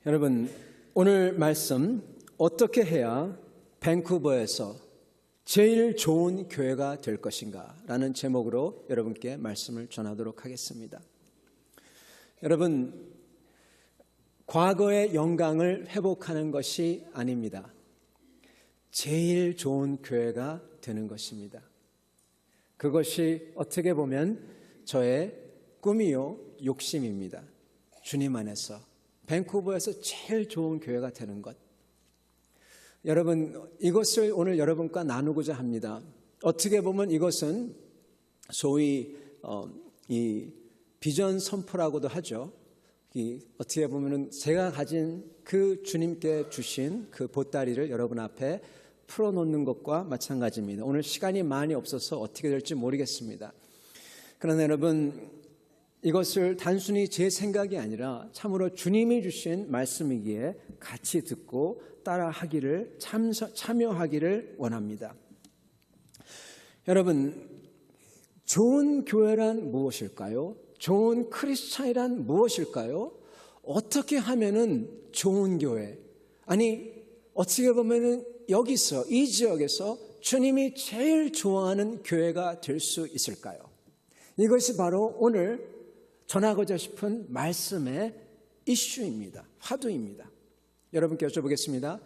여러분, 오늘 말씀 어떻게 해야 밴쿠버에서 제일 좋은 교회가 될 것인가 라는 제목으로 여러분께 말씀을 전하도록 하겠습니다. 여러분, 과거의 영광을 회복하는 것이 아닙니다. 제일 좋은 교회가 되는 것입니다. 그것이 어떻게 보면 저의 꿈이요 욕심입니다. 주님 안에서 밴쿠버에서 제일 좋은 교회가 되는 것. 여러분, 이것을 오늘 여러분과 나누고자 합니다. 어떻게 보면 이것은 소위 이 비전 선포라고도 하죠. 어떻게 보면 제가 가진 그 주님께 주신 그 보따리를 여러분 앞에 풀어놓는 것과 마찬가지입니다. 오늘 시간이 많이 없어서 어떻게 될지 모르겠습니다. 그러나 여러분, 이것을 단순히 제 생각이 아니라 참으로 주님이 주신 말씀이기에 같이 듣고 따라하기를 참여하기를 원합니다. 여러분, 좋은 교회란 무엇일까요? 좋은 크리스찬이란 무엇일까요? 어떻게 하면은 좋은 교회, 아니 어떻게 보면은 여기서 이 지역에서 주님이 제일 좋아하는 교회가 될 수 있을까요? 이것이 바로 오늘 전하고자 싶은 말씀의 이슈입니다. 화두입니다. 여러분께 여쭤보겠습니다.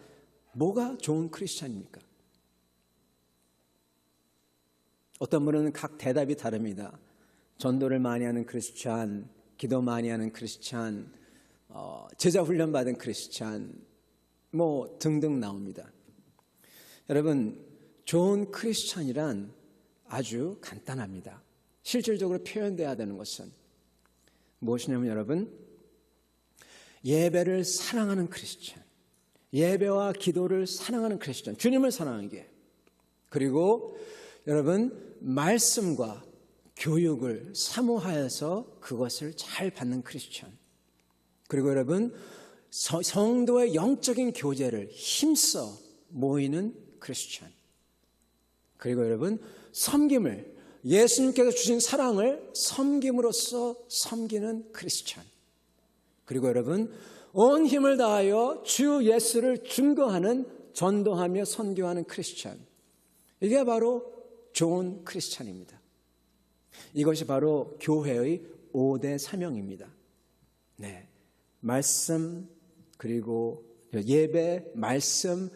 뭐가 좋은 크리스찬입니까? 어떤 분은 각 대답이 다릅니다. 전도를 많이 하는 크리스찬, 기도 많이 하는 크리스찬, 제자 훈련 받은 크리스찬, 뭐 등등 나옵니다. 여러분, 좋은 크리스찬이란 아주 간단합니다. 실질적으로 표현돼야 되는 것은 무엇이냐면 여러분, 예배를 사랑하는 크리스찬, 예배와 기도를 사랑하는 크리스찬, 주님을 사랑하기에, 그리고 여러분 말씀과 교육을 사모하여서 그것을 잘 받는 크리스찬, 그리고 여러분 성도의 영적인 교제를 힘써 모이는 크리스찬, 그리고 여러분 섬김을, 예수님께서 주신 사랑을 섬김으로써 섬기는 크리스찬, 그리고 여러분 온 힘을 다하여 주 예수를 증거하는, 전도하며 선교하는 크리스찬, 이게 바로 좋은 크리스찬입니다. 이것이 바로 교회의 5대 사명입니다. 네, 말씀, 그리고 예배, 말씀,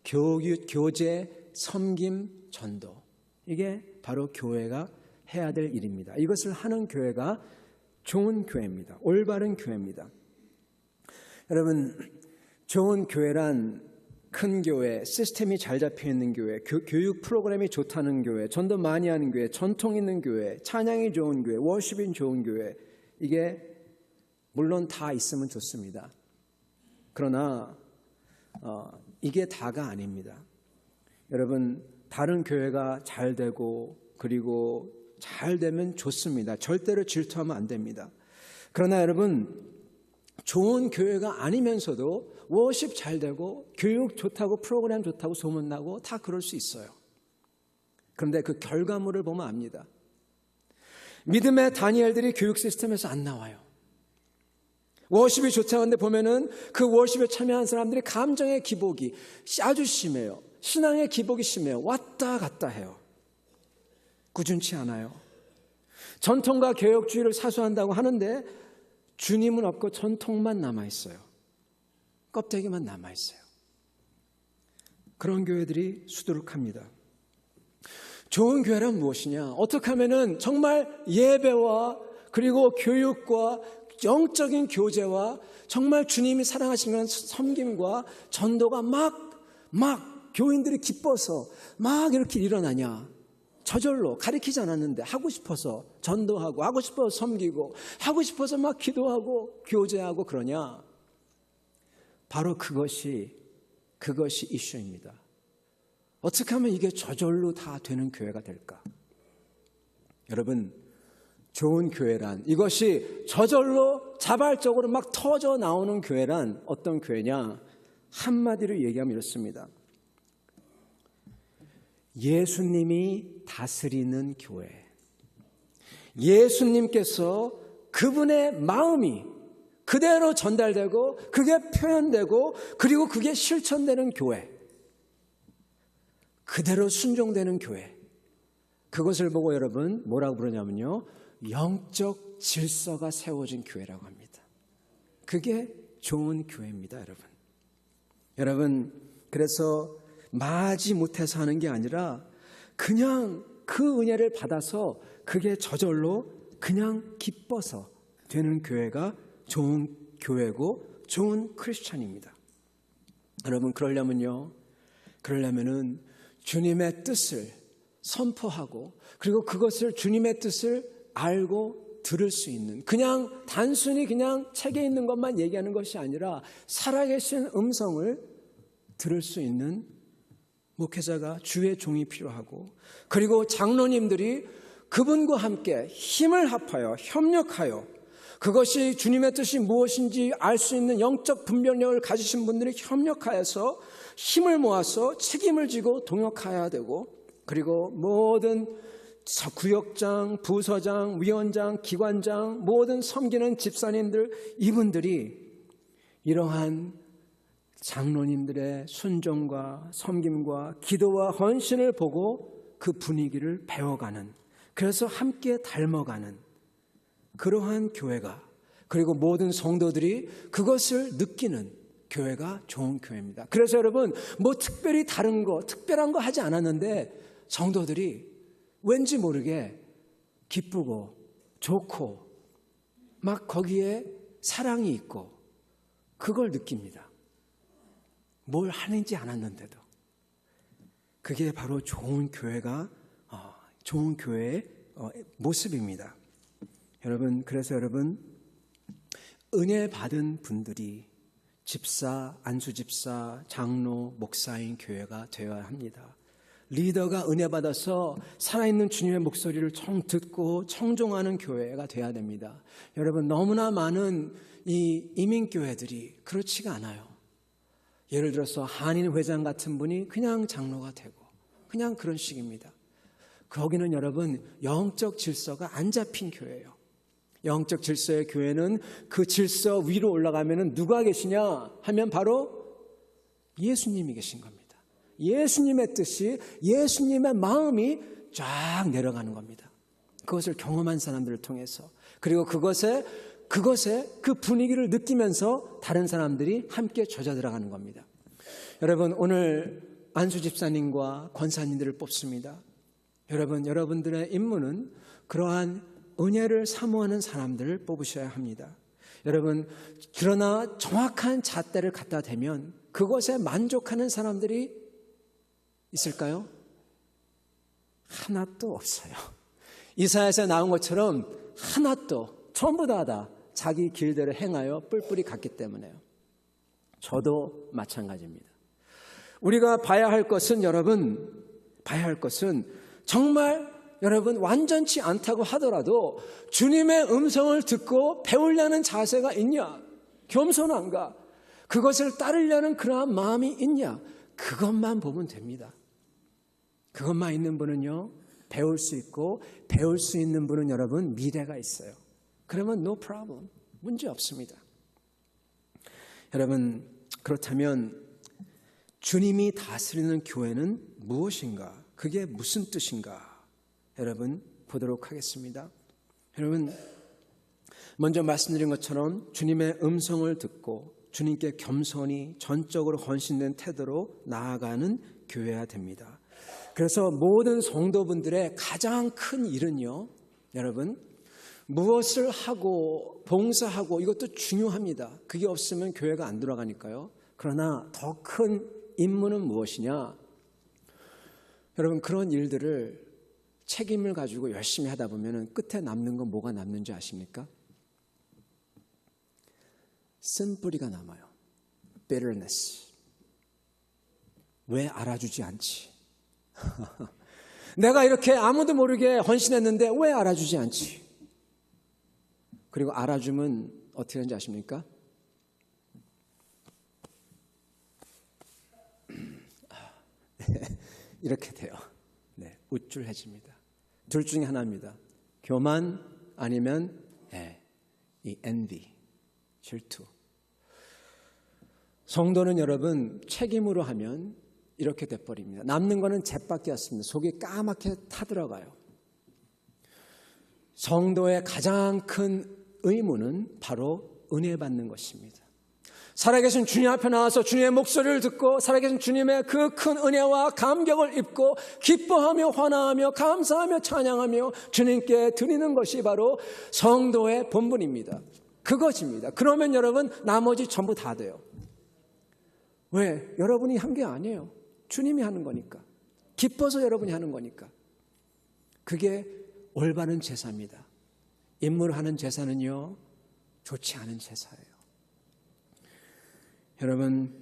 교육, 교제, 섬김, 전도, 이게 바로 교회가 해야 될 일입니다. 이것을 하는 교회가 좋은 교회입니다. 올바른 교회입니다. 여러분, 좋은 교회란 큰 교회, 시스템이 잘 잡혀있는 교회, 교육 프로그램이 좋다는 교회, 전도 많이 하는 교회, 전통 있는 교회, 찬양이 좋은 교회, 워십이 좋은 교회, 이게 물론 다 있으면 좋습니다. 그러나 이게 다가 아닙니다. 여러분, 다른 교회가 잘 되고 그리고 잘 되면 좋습니다. 절대로 질투하면 안 됩니다. 그러나 여러분, 좋은 교회가 아니면서도 워십 잘 되고 교육 좋다고 프로그램 좋다고 소문나고 다 그럴 수 있어요. 그런데 그 결과물을 보면 압니다. 믿음의 다니엘들이 교육 시스템에서 안 나와요. 워십이 좋다고 하는데 보면은 그 워십에 참여한 사람들이 감정의 기복이 아주 심해요. 신앙의 기복이 심해요. 왔다 갔다 해요. 꾸준치 않아요. 전통과 개혁주의를 사수한다고 하는데 주님은 없고 전통만 남아있어요. 껍데기만 남아있어요. 그런 교회들이 수두룩합니다. 좋은 교회란 무엇이냐? 어떻게 하면은 정말 예배와 그리고 교육과 영적인 교제와 정말 주님이 사랑하시는 섬김과 전도가 막 교인들이 기뻐서 막 이렇게 일어나냐? 저절로 가르치지 않았는데 하고 싶어서 전도하고 하고 싶어서 섬기고 하고 싶어서 막 기도하고 교제하고 그러냐? 바로 그것이 이슈입니다. 어떻게 하면 이게 저절로 다 되는 교회가 될까? 여러분, 좋은 교회란, 이것이 저절로 자발적으로 막 터져 나오는 교회란 어떤 교회냐? 한마디로 얘기하면 이렇습니다. 예수님이 다스리는 교회, 예수님께서 그분의 마음이 그대로 전달되고 그게 표현되고 그리고 그게 실천되는 교회, 그대로 순종되는 교회, 그것을 보고 여러분 뭐라고 부르냐면요, 영적 질서가 세워진 교회라고 합니다. 그게 좋은 교회입니다, 여러분. 여러분, 그래서 마지 못해서 하는 게 아니라 그냥 그 은혜를 받아서 그게 저절로 그냥 기뻐서 되는 교회가 좋은 교회고 좋은 크리스찬입니다. 여러분, 그러려면은 주님의 뜻을 선포하고 그리고 그것을 주님의 뜻을 알고 들을 수 있는, 그냥 단순히 그냥 책에 있는 것만 얘기하는 것이 아니라 살아계신 음성을 들을 수 있는 목회자가, 주의 종이 필요하고, 그리고 장로님들이 그분과 함께 힘을 합하여 협력하여 그것이 주님의 뜻이 무엇인지 알 수 있는 영적 분별력을 가지신 분들이 협력하여서 힘을 모아서 책임을 지고 동역해야 되고, 그리고 모든 구역장, 부서장, 위원장, 기관장, 모든 섬기는 집사님들, 이분들이 이러한 장로님들의 순종과 섬김과 기도와 헌신을 보고 그 분위기를 배워가는, 그래서 함께 닮아가는 그러한 교회가, 그리고 모든 성도들이 그것을 느끼는 교회가 좋은 교회입니다. 그래서 여러분, 뭐 특별히 특별한 거 하지 않았는데 성도들이 왠지 모르게 기쁘고 좋고 막 거기에 사랑이 있고 그걸 느낍니다. 뭘 하는지 않았는데도. 그게 바로 좋은 교회가 좋은 교회의 모습입니다. 여러분, 그래서 여러분, 은혜 받은 분들이 집사, 안수집사, 장로, 목사인 교회가 되어야 합니다. 리더가 은혜 받아서 살아있는 주님의 목소리를 듣고 청종하는 교회가 되어야 됩니다. 여러분, 너무나 많은 이 이민교회들이 그렇지가 않아요. 예를 들어서 한인회장 같은 분이 그냥 장로가 되고 그냥 그런 식입니다. 거기는 여러분 영적 질서가 안 잡힌 교회예요. 영적 질서의 교회는 그 질서 위로 올라가면 누가 계시냐 하면 바로 예수님이 계신 겁니다. 예수님의 뜻이, 예수님의 마음이 쫙 내려가는 겁니다. 그것을 경험한 사람들을 통해서, 그리고 그것에 그 분위기를 느끼면서 다른 사람들이 함께 젖어 들어가는 겁니다. 여러분, 오늘 안수 집사님과 권사님들을 뽑습니다. 여러분들의 임무는 그러한 은혜를 사모하는 사람들을 뽑으셔야 합니다. 여러분, 그러나 정확한 잣대를 갖다 대면 그것에 만족하는 사람들이 있을까요? 하나도 없어요. 이사야에서 나온 것처럼 하나도, 전부 다 자기 길대로 행하여 뿔뿔이 갔기 때문에요. 저도 마찬가지입니다. 우리가 봐야 할 것은 정말 여러분 완전치 않다고 하더라도 주님의 음성을 듣고 배우려는 자세가 있냐, 겸손한가, 그것을 따르려는 그러한 마음이 있냐, 그것만 보면 됩니다. 그것만 있는 분은요, 배울 수 있고, 배울 수 있는 분은 여러분 미래가 있어요. 그러면 no problem, 문제 없습니다. 여러분, 그렇다면 주님이 다스리는 교회는 무엇인가? 그게 무슨 뜻인가? 여러분, 보도록 하겠습니다. 여러분, 먼저 말씀드린 것처럼 주님의 음성을 듣고 주님께 겸손히 전적으로 헌신된 태도로 나아가는 교회가 됩니다. 그래서 모든 성도분들의 가장 큰 일은요, 여러분, 무엇을 하고 봉사하고 이것도 중요합니다. 그게 없으면 교회가 안 돌아가니까요. 그러나 더 큰 임무는 무엇이냐? 여러분, 그런 일들을 책임을 가지고 열심히 하다 보면 끝에 남는 건 뭐가 남는지 아십니까? 쓴뿌리가 남아요. bitterness. 왜 알아주지 않지? 내가 이렇게 아무도 모르게 헌신했는데 왜 알아주지 않지? 그리고 알아주면 어떻게 하는지 아십니까? 이렇게 돼요. 네, 우쭐해집니다. 둘 중에 하나입니다. 교만 아니면 이 envy, 질투. 성도는 여러분 책임으로 하면 이렇게 돼버립니다. 남는 거는 잿밖에 없습니다. 속이 까맣게 타들어가요. 성도의 가장 큰 의무는 바로 은혜 받는 것입니다. 살아계신 주님 앞에 나와서 주님의 목소리를 듣고 살아계신 주님의 그 큰 은혜와 감격을 입고 기뻐하며 환호하며 감사하며 찬양하며 주님께 드리는 것이 바로 성도의 본분입니다. 그것입니다. 그러면 여러분 나머지 전부 다 돼요. 왜? 여러분이 한 게 아니에요. 주님이 하는 거니까. 기뻐서 여러분이 하는 거니까. 그게 올바른 제사입니다. 인물하는 제사는요, 좋지 않은 제사예요. 여러분,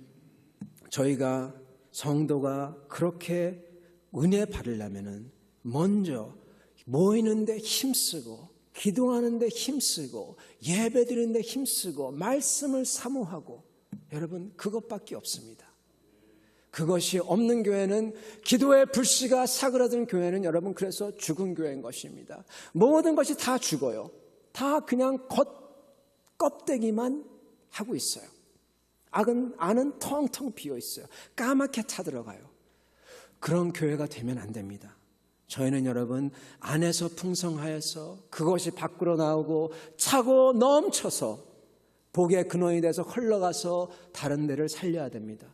저희가 성도가 그렇게 은혜 받으려면은 먼저 모이는데 힘쓰고, 기도하는데 힘쓰고, 예배드리는데 힘쓰고, 말씀을 사모하고, 여러분 그것밖에 없습니다. 그것이 없는 교회는, 기도의 불씨가 사그라든 교회는 여러분 그래서 죽은 교회인 것입니다. 모든 것이 다 죽어요. 다 그냥 껍데기만 하고 있어요. 안은 텅텅 비어 있어요. 까맣게 타들어가요. 그런 교회가 되면 안 됩니다. 저희는 여러분 안에서 풍성하여서 그것이 밖으로 나오고 차고 넘쳐서 복의 근원이 돼서 흘러가서 다른 데를 살려야 됩니다.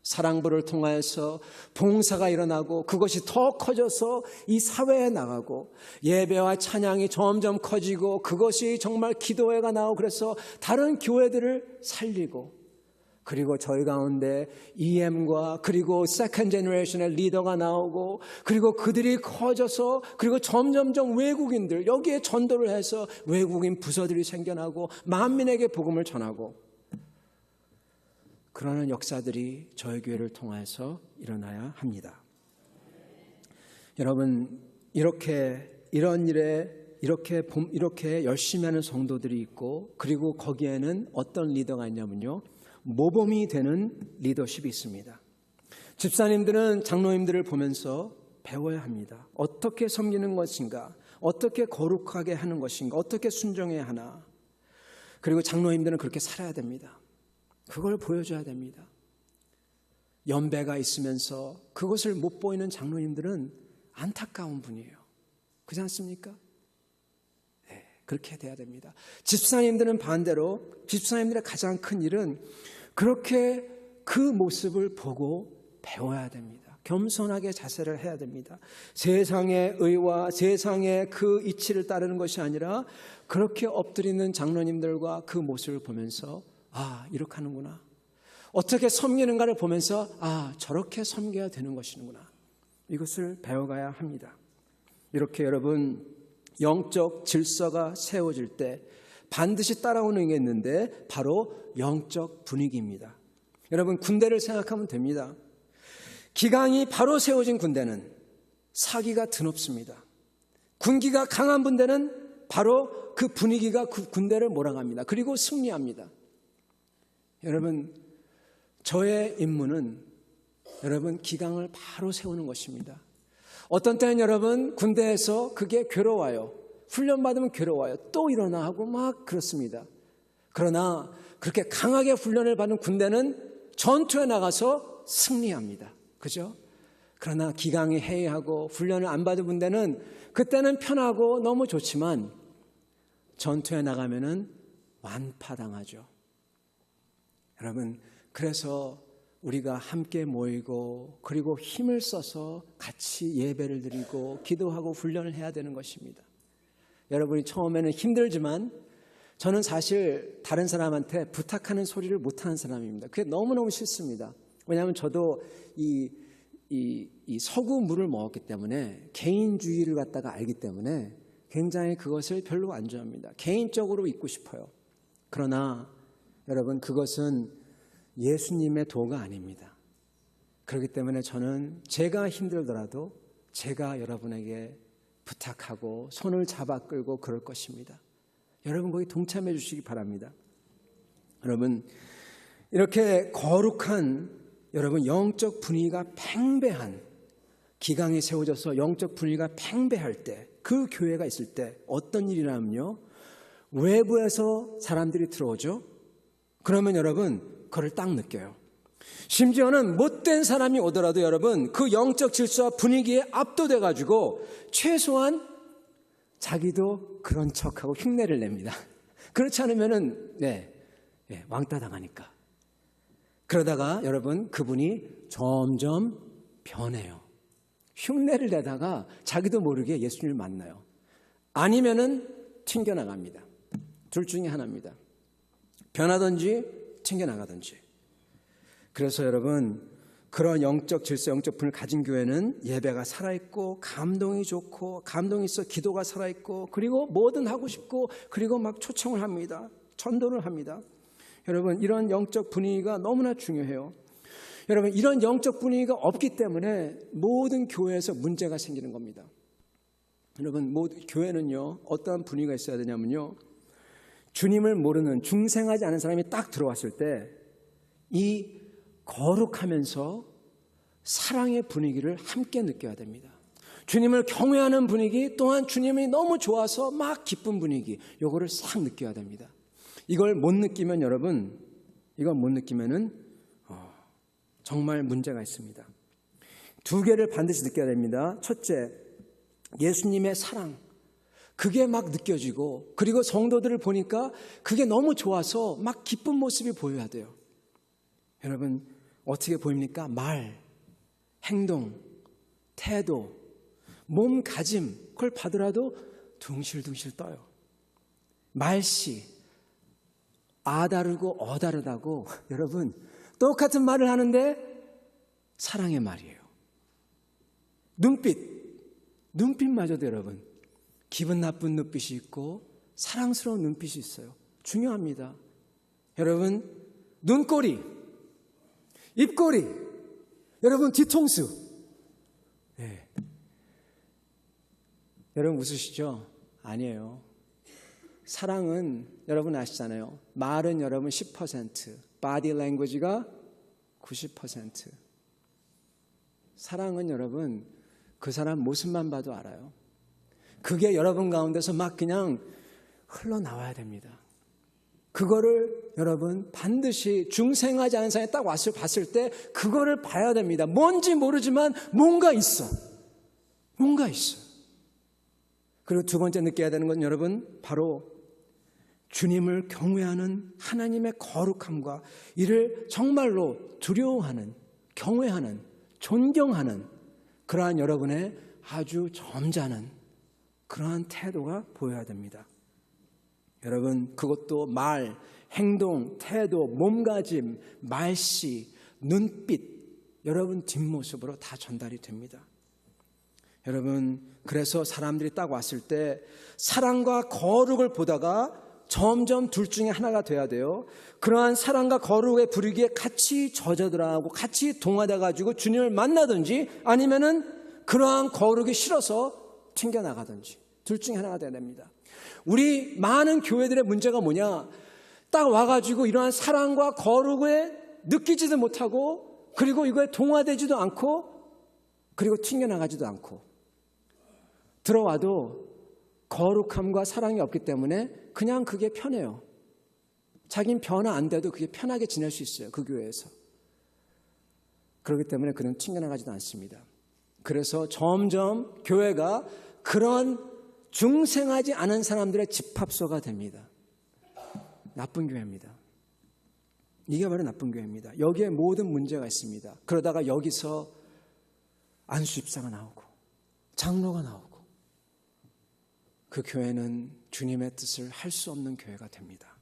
사랑부를 통하여서 봉사가 일어나고 그것이 더 커져서 이 사회에 나가고 예배와 찬양이 점점 커지고 그것이 정말 기도회가 나오고 그래서 다른 교회들을 살리고, 그리고 저희 가운데 EM과 그리고 세컨드 제너레이션의 리더가 나오고 그리고 그들이 커져서 그리고 점점점 외국인들 여기에 전도를 해서 외국인 부서들이 생겨나고 만민에게 복음을 전하고, 그러는 역사들이 저희 교회를 통해서 일어나야 합니다. 여러분 이런 일에 이렇게 열심히 하는 성도들이 있고, 그리고 거기에는 어떤 리더가 있냐면요, 모범이 되는 리더십이 있습니다. 집사님들은 장로님들을 보면서 배워야 합니다. 어떻게 섬기는 것인가, 어떻게 거룩하게 하는 것인가, 어떻게 순종해야 하나. 그리고 장로님들은 그렇게 살아야 됩니다. 그걸 보여줘야 됩니다. 연배가 있으면서 그것을 못 보이는 장로님들은 안타까운 분이에요. 그렇지 않습니까? 네, 그렇게 돼야 됩니다. 집사님들은 반대로, 집사님들의 가장 큰 일은 그렇게 그 모습을 보고 배워야 됩니다. 겸손하게 자세를 해야 됩니다. 세상의 의와 세상의 그 이치를 따르는 것이 아니라 그렇게 엎드리는 장로님들과 그 모습을 보면서 이렇게 하는구나. 어떻게 섬기는가를 보면서 저렇게 섬겨야 되는 것이구나. 이것을 배워가야 합니다. 이렇게 여러분 영적 질서가 세워질 때 반드시 따라오는 게 있는데 바로 영적 분위기입니다. 여러분 군대를 생각하면 됩니다. 기강이 바로 세워진 군대는 사기가 드높습니다. 군기가 강한 군대는 바로 그 분위기가 그 군대를 몰아갑니다. 그리고 승리합니다. 여러분 저의 임무는 여러분 기강을 바로 세우는 것입니다. 어떤 때는 여러분 군대에서 그게 괴로워요. 훈련받으면 괴로워요. 또 일어나 하고 막 그렇습니다. 그러나 그렇게 강하게 훈련을 받은 군대는 전투에 나가서 승리합니다. 그죠? 그러나 기강이 해이하고 훈련을 안 받은 군대는 그때는 편하고 너무 좋지만 전투에 나가면은 완파당하죠. 여러분 그래서 우리가 함께 모이고 그리고 힘을 써서 같이 예배를 드리고 기도하고 훈련을 해야 되는 것입니다. 여러분이 처음에는 힘들지만 저는 사실 다른 사람한테 부탁하는 소리를 못하는 사람입니다. 그게 너무너무 싫습니다. 왜냐하면 저도 이 서구 물을 먹었기 때문에 개인주의를 갖다가 알기 때문에 굉장히 그것을 별로 안 좋아합니다. 개인적으로 있고 싶어요. 그러나 여러분 그것은 예수님의 도가 아닙니다. 그렇기 때문에 저는 제가 힘들더라도 제가 여러분에게 부탁하고 손을 잡아 끌고 그럴 것입니다. 여러분 거기 동참해 주시기 바랍니다. 여러분 이렇게 거룩한 여러분 영적 분위기가 팽배한 기강이 세워져서 영적 분위기가 팽배할 때 그 교회가 있을 때 어떤 일이 나면요 외부에서 사람들이 들어오죠. 그러면 여러분 그걸 딱 느껴요. 심지어는 못된 사람이 오더라도 여러분 그 영적 질서와 분위기에 압도돼 가지고 최소한 자기도 그런 척하고 흉내를 냅니다. 그렇지 않으면은 왕따 당하니까. 그러다가 여러분 그분이 점점 변해요. 흉내를 내다가 자기도 모르게 예수님을 만나요. 아니면은 튕겨나갑니다. 둘 중에 하나입니다. 변하든지 튕겨나가든지. 그래서 여러분 그런 영적 질서, 영적 분을 가진 교회는 예배가 살아있고 감동이 좋고 감동이 있어 기도가 살아있고 그리고 뭐든 하고 싶고 그리고 막 초청을 합니다. 전도를 합니다. 여러분 이런 영적 분위기가 너무나 중요해요. 여러분 이런 영적 분위기가 없기 때문에 모든 교회에서 문제가 생기는 겁니다. 여러분 교회는요 어떠한 분위기가 있어야 되냐면요, 주님을 모르는 중생하지 않은 사람이 딱 들어왔을 때 이 거룩하면서 사랑의 분위기를 함께 느껴야 됩니다. 주님을 경외하는 분위기, 또한 주님이 너무 좋아서 막 기쁜 분위기, 요거를 싹 느껴야 됩니다. 이걸 못 느끼면 여러분, 이걸 못 느끼면은 정말 문제가 있습니다. 두 개를 반드시 느껴야 됩니다. 첫째, 예수님의 사랑, 그게 막 느껴지고, 그리고 성도들을 보니까 그게 너무 좋아서 막 기쁜 모습이 보여야 돼요. 여러분 어떻게 보입니까? 말, 행동, 태도, 몸가짐, 그걸 봐더라도 둥실둥실 떠요. 말씨, 아다르고 어다르다고 여러분 똑같은 말을 하는데 사랑의 말이에요. 눈빛마저도 여러분 기분 나쁜 눈빛이 있고 사랑스러운 눈빛이 있어요. 중요합니다. 여러분 눈꼬리, 입꼬리, 여러분 뒤통수. 네. 여러분 웃으시죠? 아니에요. 사랑은 여러분 아시잖아요. 말은 여러분 10%, 바디 랭귀지가 90%. 사랑은 여러분 그 사람 모습만 봐도 알아요. 그게 여러분 가운데서 막 그냥 흘러나와야 됩니다. 그거를 여러분 반드시 중생하지 않은 사람이 딱 봤을 때 그거를 봐야 됩니다. 뭔지 모르지만 뭔가 있어. 뭔가 있어. 그리고 두 번째 느껴야 되는 건 여러분 바로 주님을 경외하는 하나님의 거룩함과 이를 정말로 두려워하는, 경외하는, 존경하는 그러한 여러분의 아주 점잖은 그러한 태도가 보여야 됩니다. 여러분 그것도 말, 행동, 태도, 몸가짐, 말씨, 눈빛, 여러분 뒷모습으로 다 전달이 됩니다. 여러분 그래서 사람들이 딱 왔을 때 사랑과 거룩을 보다가 점점 둘 중에 하나가 돼야 돼요. 그러한 사랑과 거룩의 부르기에 같이 젖어들어가고 같이 동화돼 가지고 주님을 만나든지 아니면은 그러한 거룩이 싫어서 튕겨나가든지 둘 중에 하나가 돼야 됩니다. 우리 많은 교회들의 문제가 뭐냐, 딱 와가지고 이러한 사랑과 거룩에 느끼지도 못하고 그리고 이거에 동화되지도 않고 그리고 튕겨나가지도 않고 들어와도 거룩함과 사랑이 없기 때문에 그냥 그게 편해요. 자긴 변화 안 돼도 그게 편하게 지낼 수 있어요. 그 교회에서. 그렇기 때문에 그는 튕겨나가지도 않습니다. 그래서 점점 교회가 그런 중생하지 않은 사람들의 집합소가 됩니다. 나쁜 교회입니다. 이게 바로 나쁜 교회입니다. 여기에 모든 문제가 있습니다. 그러다가 여기서 안수집사가 나오고 장로가 나오고 그 교회는 주님의 뜻을 할 수 없는 교회가 됩니다.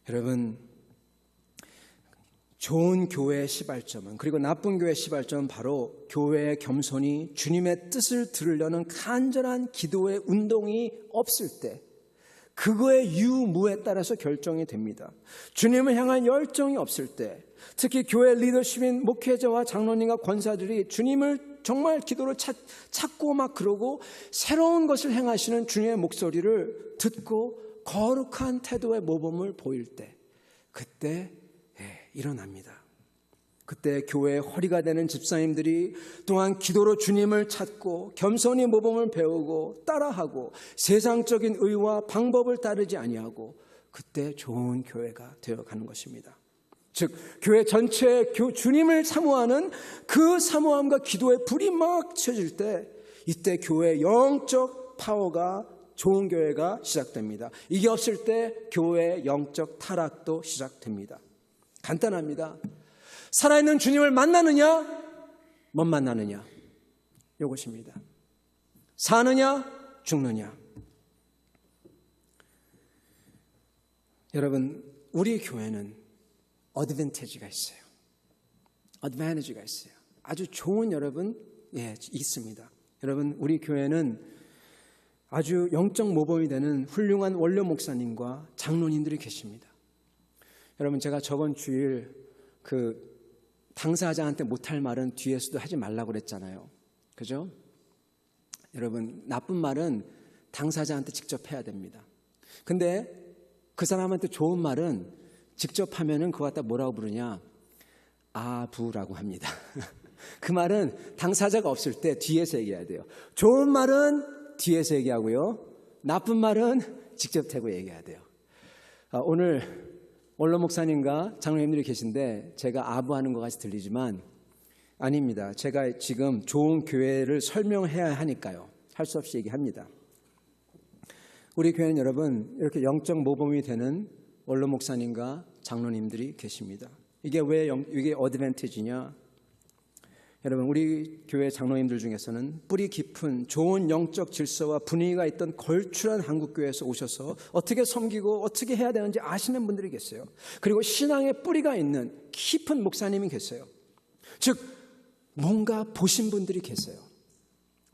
여러분 좋은 교회의 시발점은, 그리고 나쁜 교회의 시발점은 바로 교회의 겸손이 주님의 뜻을 들으려는 간절한 기도의 운동이 없을 때 그거의 유무에 따라서 결정이 됩니다. 주님을 향한 열정이 없을 때, 특히 교회 리더십인 목회자와 장로님과 권사들이 주님을 정말 기도를 찾고 막 그러고 새로운 것을 행하시는 주님의 목소리를 듣고 거룩한 태도의 모범을 보일 때, 그때 일어납니다. 그때 교회의 허리가 되는 집사님들이 또한 기도로 주님을 찾고 겸손히 모범을 배우고 따라하고 세상적인 의와 방법을 따르지 아니하고 그때 좋은 교회가 되어가는 것입니다. 즉 교회 전체에 주님을 사모하는 그 사모함과 기도의 불이 막 켜질 때 이때 교회의 영적 파워가 좋은 교회가 시작됩니다. 이게 없을 때 교회의 영적 타락도 시작됩니다. 간단합니다. 살아있는 주님을 만나느냐 못 만나느냐 이것입니다. 사느냐 죽느냐. 여러분 우리 교회는 어드밴티지가 있어요. 어드밴티지가 있어요. 아주 좋은 여러분 있습니다. 여러분 우리 교회는 아주 영적 모범이 되는 훌륭한 원로 목사님과 장로님들이 계십니다. 여러분 제가 저번 주일 그 당사자한테 못할 말은 뒤에서도 하지 말라고 그랬잖아요. 그죠? 여러분 나쁜 말은 당사자한테 직접 해야 됩니다. 근데 그 사람한테 좋은 말은 직접 하면은 그거 갖다 뭐라고 부르냐? 아부라고 합니다. 그 말은 당사자가 없을 때 뒤에서 얘기해야 돼요. 좋은 말은 뒤에서 얘기하고요. 나쁜 말은 직접 대고 얘기해야 돼요. 오늘 원로 목사님과 장로님들이 계신데 제가 아부하는 것 같이 들리지만 아닙니다. 제가 지금 좋은 교회를 설명해야 하니까요. 할 수 없이 얘기합니다. 우리 교회는 여러분 이렇게 영적 모범이 되는 원로 목사님과 장로님들이 계십니다. 이게 왜 이게 어드밴티지냐? 여러분 우리 교회 장로님들 중에서는 뿌리 깊은 좋은 영적 질서와 분위기가 있던 걸출한 한국교회에서 오셔서 어떻게 섬기고 어떻게 해야 되는지 아시는 분들이 계세요. 그리고 신앙의 뿌리가 있는 깊은 목사님이 계세요. 즉 뭔가 보신 분들이 계세요.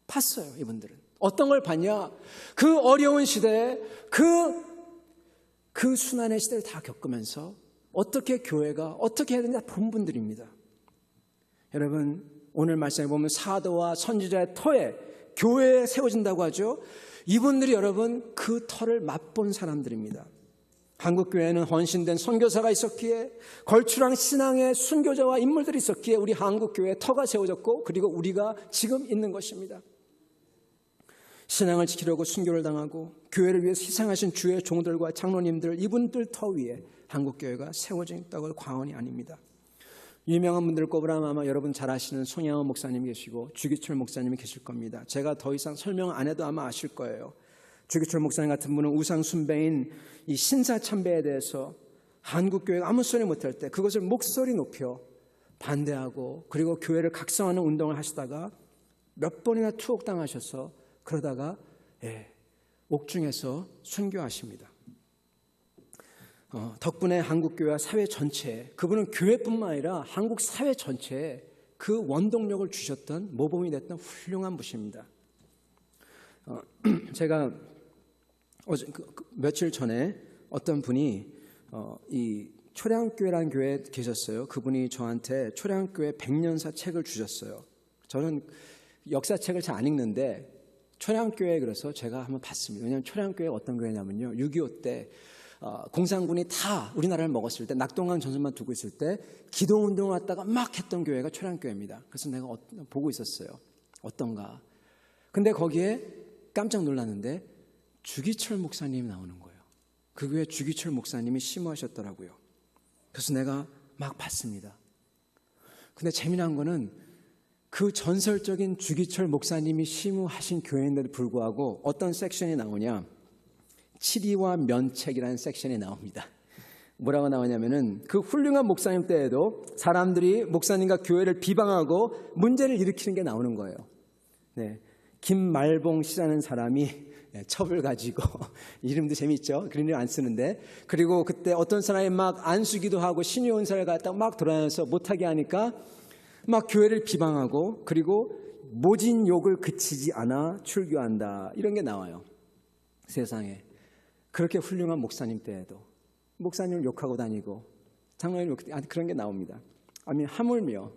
봤어요. 이분들은 어떤 걸 봤냐? 그 어려운 시대에 그 순환의 시대를 다 겪으면서 어떻게 교회가 어떻게 해야 되는지 본 분들입니다. 여러분 오늘 말씀에 보면 사도와 선지자의 터에 교회에 세워진다고 하죠. 이분들이 여러분 그 터를 맛본 사람들입니다. 한국교회는 헌신된 선교사가 있었기에 걸출한 신앙의 순교자와 인물들이 있었기에 우리 한국교회에 터가 세워졌고 그리고 우리가 지금 있는 것입니다. 신앙을 지키려고 순교를 당하고 교회를 위해 희생하신 주의 종들과 장로님들 이분들 터 위에 한국교회가 세워져 있다고 과언이 아닙니다. 유명한 분들 꼽으라면 아마 여러분 잘 아시는 송양원 목사님 계시고 주기철 목사님이 계실 겁니다. 제가 더 이상 설명 안 해도 아마 아실 거예요. 주기철 목사님 같은 분은 우상 숭배인 이 신사참배에 대해서 한국교회가 아무 소리 못할 때 그것을 목소리 높여 반대하고 그리고 교회를 각성하는 운동을 하시다가 몇 번이나 투옥당하셔서 그러다가 옥중에서 순교하십니다. 덕분에 한국교회와 사회 전체에 그분은 교회뿐만 아니라 한국 사회 전체에 그 원동력을 주셨던 모범이 됐던 훌륭한 분이십니다. 제가 며칠 전에 어떤 분이 이 초량교회라는 교회에 계셨어요. 그분이 저한테 초량교회 100년사 책을 주셨어요. 저는 역사책을 잘 안 읽는데 초량교회 그래서 제가 한번 봤습니다. 왜냐하면 초량교회 어떤 교회냐면요. 6.25 때 공산군이 다 우리나라를 먹었을 때 낙동강 전선만 두고 있을 때 기도운동을 왔다가 막 했던 교회가 초량교회입니다. 그래서 내가 보고 있었어요. 어떤가. 근데 거기에 깜짝 놀랐는데 주기철 목사님이 나오는 거예요. 그 교회 주기철 목사님이 심호하셨더라고요. 그래서 내가 막 봤습니다. 근데 재미난 거는 그 전설적인 주기철 목사님이 심호하신 교회인데도 불구하고 어떤 섹션이 나오냐. 치리와 면책이라는 섹션이 나옵니다. 뭐라고 나오냐면은 그 훌륭한 목사님 때에도 사람들이 목사님과 교회를 비방하고 문제를 일으키는 게 나오는 거예요. 네. 김말봉 씨라는 사람이 첩을 가지고 이름도 재밌죠. 그런 이름 안 쓰는데 그리고 그때 어떤 사람이 막 안수기도 하고 신유원사를 갖다가 막 돌아다녀서 못하게 하니까 막 교회를 비방하고 그리고 모진 욕을 그치지 않아 출교한다 이런 게 나와요. 세상에. 그렇게 훌륭한 목사님 때에도 목사님을 욕하고 다니고 장로님 욕 그런 게 나옵니다. 아니 하물며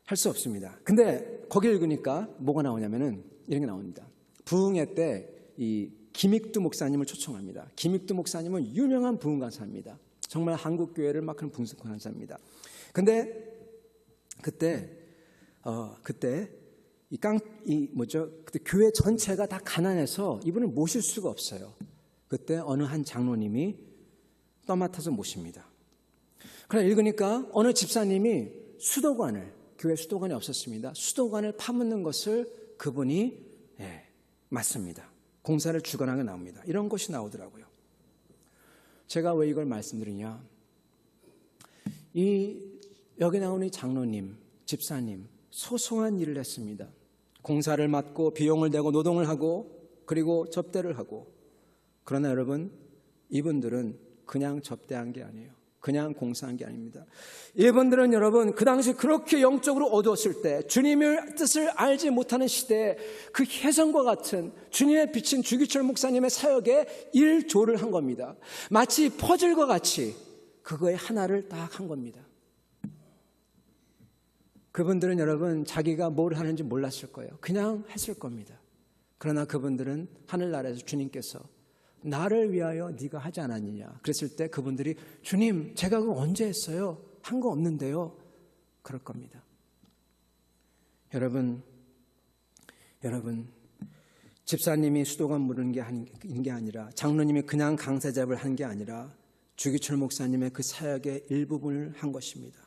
할 수 없습니다. 근데 거기 읽으니까 뭐가 나오냐면은 이런 게 나옵니다. 부흥회 때 이 김익두 목사님을 초청합니다. 김익두 목사님은 유명한 부흥 강사입니다. 정말 한국 교회를 막 그런 분석하는 자입니다. 근데 그때 그때 교회 전체가 다 가난해서 이분을 모실 수가 없어요. 그때 어느 한 장로님이 떠맡아서 모십니다. 그러나 읽으니까 어느 집사님이 교회 수도관이 없었습니다. 수도관을 파묻는 것을 그분이 맡습니다. 공사를 주관하게 나옵니다. 이런 것이 나오더라고요. 제가 왜 이걸 말씀드리냐? 여기 나오는 장로님, 집사님, 소소한 일을 했습니다. 공사를 맡고 비용을 내고 노동을 하고 그리고 접대를 하고. 그러나 여러분, 이분들은 그냥 접대한 게 아니에요. 그냥 공사한 게 아닙니다. 이분들은 여러분, 그 당시 그렇게 영적으로 어두웠을 때, 주님의 뜻을 알지 못하는 시대에 그 혜성과 같은 주님의 비친 주기철 목사님의 사역에 일조를 한 겁니다. 마치 퍼즐과 같이 그거의 하나를 딱 한 겁니다. 그분들은 여러분, 자기가 뭘 하는지 몰랐을 거예요. 그냥 했을 겁니다. 그러나 그분들은 하늘나라에서 주님께서 나를 위하여 네가 하지 않았느냐 그랬을 때 그분들이 주님, 제가 그거 언제 했어요? 한 거 없는데요. 그럴 겁니다. 여러분, 집사님이 수도관 무르는 게 아니라, 장로님이 그냥 강사잡을 한 게 아니라 주기철 목사님의 그 사역의 일부분을 한 것입니다.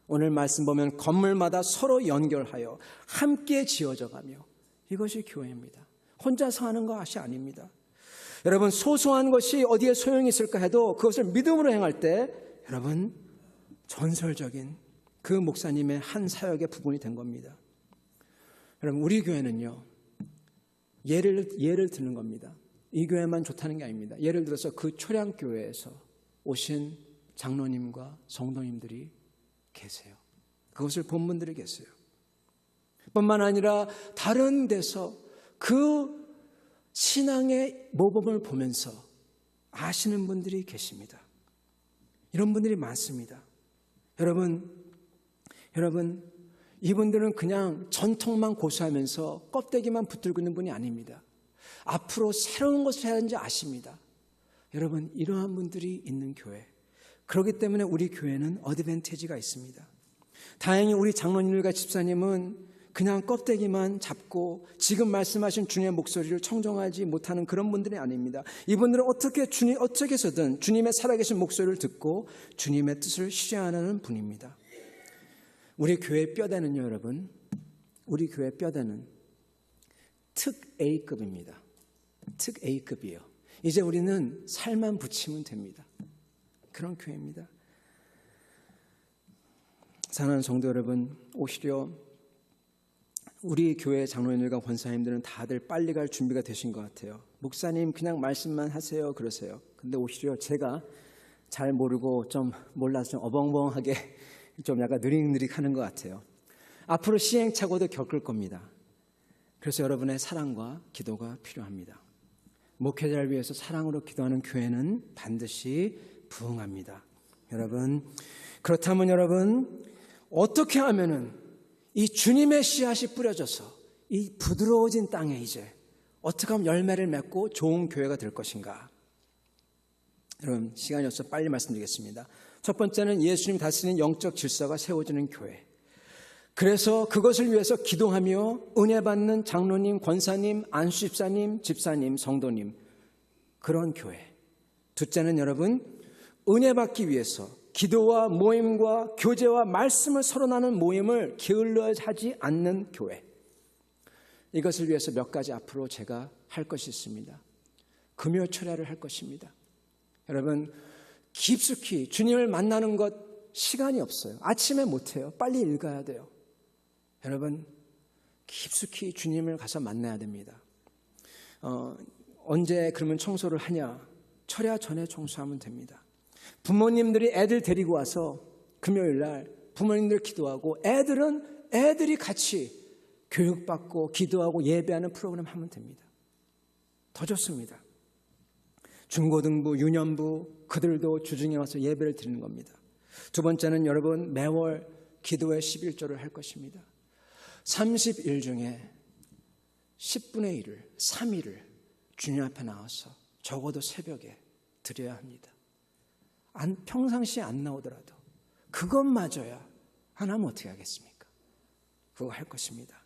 오늘 말씀 보면 건물마다 서로 연결하여 함께 지어져가며, 이것이 교회입니다. 혼자서 하는 것이 아닙니다. 여러분, 소소한 것이 어디에 소용이 있을까 해도 그것을 믿음으로 행할 때 여러분, 전설적인 그 목사님의 한 사역의 부분이 된 겁니다. 여러분, 우리 교회는요, 예를 드는 겁니다. 이 교회만 좋다는 게 아닙니다. 예를 들어서 그 초량교회에서 오신 장로님과 성도님들이 계세요. 그것을 본 분들이 계세요. 뿐만 아니라 다른 데서 그 신앙의 모범을 보면서 아시는 분들이 계십니다. 이런 분들이 많습니다. 여러분, 이분들은 그냥 전통만 고수하면서 껍데기만 붙들고 있는 분이 아닙니다. 앞으로 새로운 것을 해야 하는지 아십니다. 여러분, 이러한 분들이 있는 교회. 그렇기 때문에 우리 교회는 어드밴티지가 있습니다. 다행히 우리 장로님들과 집사님은 그냥 껍데기만 잡고 지금 말씀하신 주님의 목소리를 청정하지 못하는 그런 분들이 아닙니다. 이분들은 어떻게 해서든 주님의 살아계신 목소리를 듣고 주님의 뜻을 실현하는 분입니다. 우리 교회 뼈대는요, 여러분, 우리 교회 뼈대는 특 A급입니다. 특 A급이에요. 이제 우리는 살만 붙이면 됩니다. 그런 교회입니다. 사랑하는 성도 여러분, 오히려 우리 교회 장로님들과 권사님들은 다들 빨리 갈 준비가 되신 것 같아요. 목사님 그냥 말씀만 하세요 그러세요. 근데 오히려 제가 잘 모르고 좀 몰라서 좀 어벙벙하게 좀 약간 느릿느릿하는 것 같아요. 앞으로 시행착오도 겪을 겁니다. 그래서 여러분의 사랑과 기도가 필요합니다. 목회자를 위해서 사랑으로 기도하는 교회는 반드시 부흥합니다. 여러분, 그렇다면 여러분, 어떻게 하면은 이 주님의 씨앗이 뿌려져서 이 부드러워진 땅에 이제 어떻게 하면 열매를 맺고 좋은 교회가 될 것인가? 여러분, 시간이 없어서 빨리 말씀드리겠습니다. 첫 번째는 예수님 다스리는 영적 질서가 세워지는 교회. 그래서 그것을 위해서 기도하며 은혜 받는 장로님, 권사님, 안수집사님, 집사님, 성도님, 그런 교회. 둘째는 여러분, 은혜 받기 위해서 기도와 모임과 교제와 말씀을 서로 나누는 모임을 게을러 하지 않는 교회. 이것을 위해서 몇 가지 앞으로 제가 할 것이 있습니다. 금요 철야를 할 것입니다. 여러분, 깊숙이 주님을 만나는 것 시간이 없어요. 아침에 못해요. 빨리 읽어야 돼요. 여러분, 깊숙이 주님을 가서 만나야 됩니다. 언제 그러면 청소를 하냐? 철야 전에 청소하면 됩니다. 부모님들이 애들 데리고 와서 금요일 날 부모님들 기도하고 애들이 같이 교육받고 기도하고 예배하는 프로그램 하면 됩니다. 더 좋습니다. 중고등부, 유년부 그들도 주중에 와서 예배를 드리는 겁니다. 두 번째는 여러분, 매월 기도의 11조를 할 것입니다. 30일 중에 10분의 1을 3일을 주님 앞에 나와서 적어도 새벽에 드려야 합니다. 평상시에 안 나오더라도 그것마저야 하나면 어떻게 하겠습니까? 그거 할 것입니다.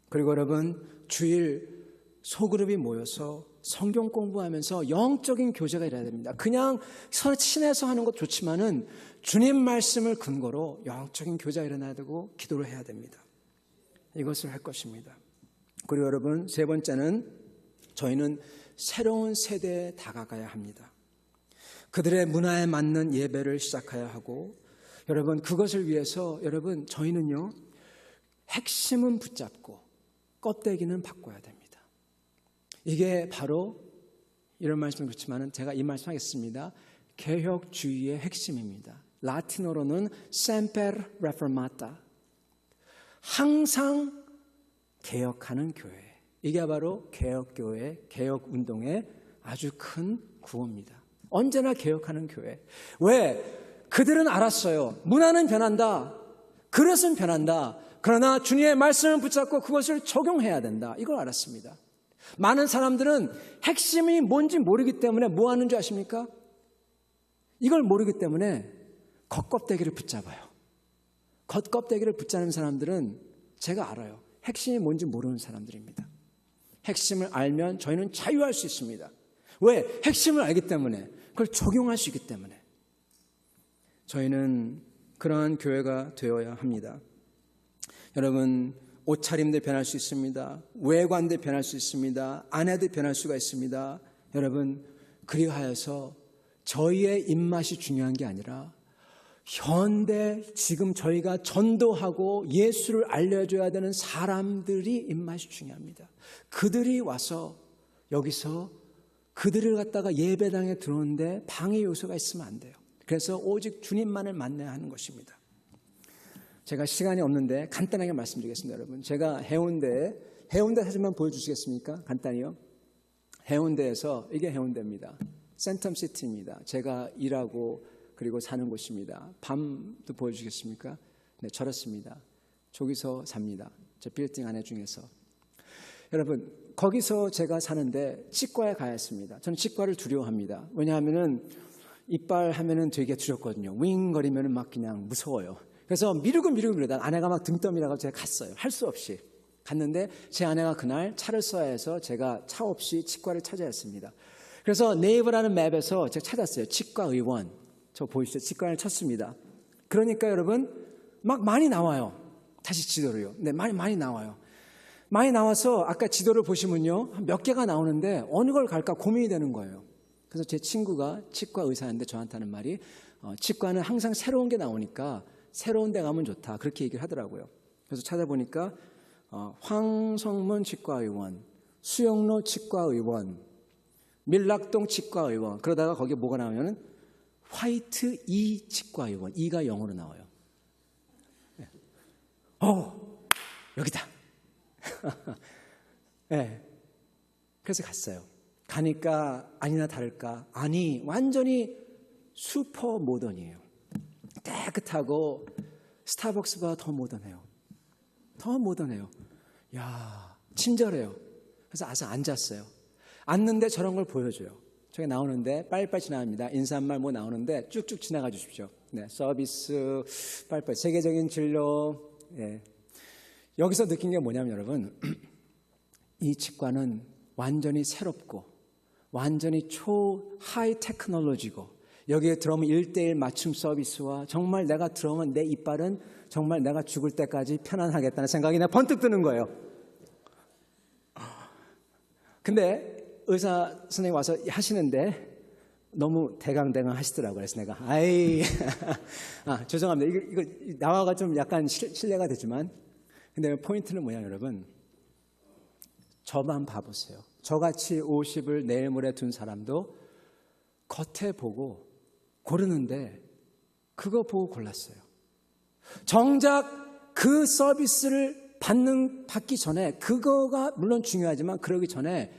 그리고 여러분, 주일 소그룹이 모여서 성경 공부하면서 영적인 교제가 일어나야 됩니다. 그냥 서로 친해서 하는 것 좋지만은 주님 말씀을 근거로 영적인 교제가 일어나야 되고 기도를 해야 됩니다. 이것을 할 것입니다. 그리고 여러분, 세 번째는 저희는 새로운 세대에 다가가야 합니다. 그들의 문화에 맞는 예배를 시작해야 하고, 여러분, 그것을 위해서 여러분, 저희는요, 핵심은 붙잡고 껍데기는 바꿔야 됩니다. 이게 바로, 이런 말씀은 그렇지만 제가 이 말씀 하겠습니다. 개혁주의의 핵심입니다. 라틴어로는 Semper Reformata, 항상 개혁하는 교회. 이게 바로 개혁교회, 개혁운동의 아주 큰 구호입니다. 언제나 개혁하는 교회. 왜? 그들은 알았어요. 문화는 변한다. 그릇은 변한다. 그러나 주님의 말씀을 붙잡고 그것을 적용해야 된다. 이걸 알았습니다. 많은 사람들은 핵심이 뭔지 모르기 때문에 뭐 하는 줄 아십니까? 이걸 모르기 때문에 겉껍데기를 붙잡아요. 겉껍데기를 붙잡는 사람들은 제가 알아요. 핵심이 뭔지 모르는 사람들입니다. 핵심을 알면 저희는 자유할 수 있습니다. 왜? 핵심을 알기 때문에, 그걸 적용할 수 있기 때문에. 저희는 그러한 교회가 되어야 합니다. 여러분, 옷차림도 변할 수 있습니다. 외관도 변할 수 있습니다. 아내도 변할 수가 있습니다. 여러분, 그리하여서 저희의 입맛이 중요한 게 아니라 현대 지금 저희가 전도하고 예수를 알려줘야 되는 사람들이 입맛이 중요합니다. 그들이 와서 여기서 그들을 갖다가 예배당에 들어오는데 방해 요소가 있으면 안 돼요. 그래서 오직 주님만을 만나야 하는 것입니다. 제가 시간이 없는데 간단하게 말씀드리겠습니다. 여러분, 제가 해운대 사진만 보여주시겠습니까? 간단히요. 해운대에서, 이게 해운대입니다. 센텀시티입니다. 제가 일하고 그리고 사는 곳입니다. 밤도 보여주시겠습니까? 네, 저렇습니다. 저기서 삽니다. 저 빌딩 안에 중에서. 여러분, 거기서 제가 사는데 치과에 가야 했습니다. 저는 치과를 두려워합니다. 왜냐하면은 이빨 하면은 되게 두렵거든요. 윙거리면은 막 그냥 무서워요. 그래서 미루고 그러다 아내가 막 등 떠밀어가지고 제가 갔어요. 할 수 없이 갔는데 제 아내가 그날 차를 써야 해서 제가 차 없이 치과를 찾아야 했습니다. 그래서 네이버라는 맵에서 제가 찾았어요. 치과 의원. 저 보이시죠? 치과를 찾습니다. 그러니까 여러분 막 많이 나와요. 다시 지도로요. 네, 많이 나와요. 많이 나와서 아까 지도를 보시면요, 몇 개가 나오는데 어느 걸 갈까 고민이 되는 거예요. 그래서 제 친구가 치과 의사인데 저한테 하는 말이 치과는 항상 새로운 게 나오니까 새로운 데 가면 좋다. 그렇게 얘기를 하더라고요. 그래서 찾아보니까 황성문 치과의원, 수영로 치과의원, 밀락동 치과의원, 그러다가 거기에 뭐가 나오냐면 화이트 이 치과의원, 이가 영어로 나와요. 여기다. 네. 그래서 갔어요. 가니까 아니나 다를까, 아니 완전히 슈퍼 모던이에요. 깨끗하고 스타벅스보다 더 모던해요. 더 모던해요. 야, 친절해요. 그래서 와서 앉았어요. 앉는데 저런 걸 보여줘요. 저기 나오는데 빨리빨리 지나갑니다. 인사말 뭐 나오는데 쭉쭉 지나가 주십시오. 네, 서비스 빨리빨리 세계적인 진로. 네. 여기서 느낀 게 뭐냐면 여러분, 이 치과는 완전히 새롭고 완전히 초 하이 테크놀로지고 여기에 들어오면 1:1 맞춤 서비스와 정말 내가 들어오면 내 이빨은 정말 내가 죽을 때까지 편안하겠다는 생각이 내가 번뜩 드는 거예요. 근데 의사 선생님이 와서 하시는데 너무 대강대강 하시더라고요. 그래서 내가 죄송합니다. 이거 나와가 좀 약간 실례가 되지만, 근데 포인트는 뭐냐 여러분, 저만 봐보세요. 저같이 50을 내일 모레 둔 사람도 겉에 보고 고르는데 그거 보고 골랐어요. 정작 그 서비스를 받기 전에, 그거가 물론 중요하지만 그러기 전에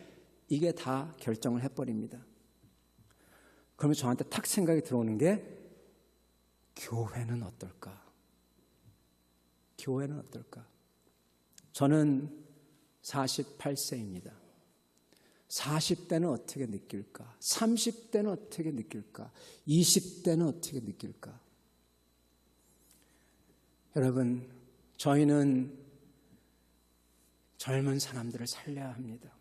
이게 다 결정을 해버립니다. 그러면 저한테 탁 생각이 들어오는 게, 교회는 어떨까? 교회는 어떨까? 저는 48세입니다. 40대는 어떻게 느낄까? 30대는 어떻게 느낄까? 20대는 어떻게 느낄까? 여러분, 저희는 젊은 사람들을 살려야 합니다.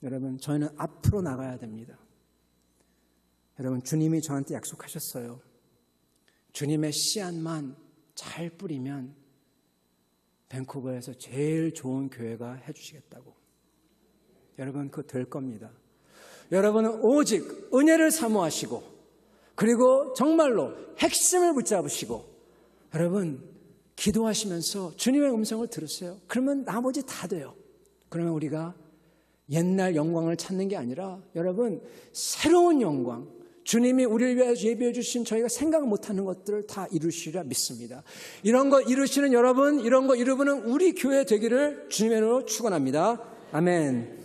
여러분, 저희는 앞으로 나가야 됩니다. 여러분, 주님이 저한테 약속하셨어요. 주님의 씨앗만 잘 뿌리면 밴쿠버에서 제일 좋은 교회가 해주시겠다고. 여러분, 그거 될 겁니다. 여러분은 오직 은혜를 사모하시고, 그리고 정말로 핵심을 붙잡으시고, 여러분 기도하시면서 주님의 음성을 들으세요. 그러면 나머지 다 돼요. 그러면 우리가 옛날 영광을 찾는 게 아니라 여러분 새로운 영광, 주님이 우리를 위해 예비해 주신 저희가 생각 못하는 것들을 다 이루시리라 믿습니다. 이런 거 이루시는 여러분, 이런 거 이루는 우리 교회 되기를 주님의 이름으로 축원합니다. 아멘.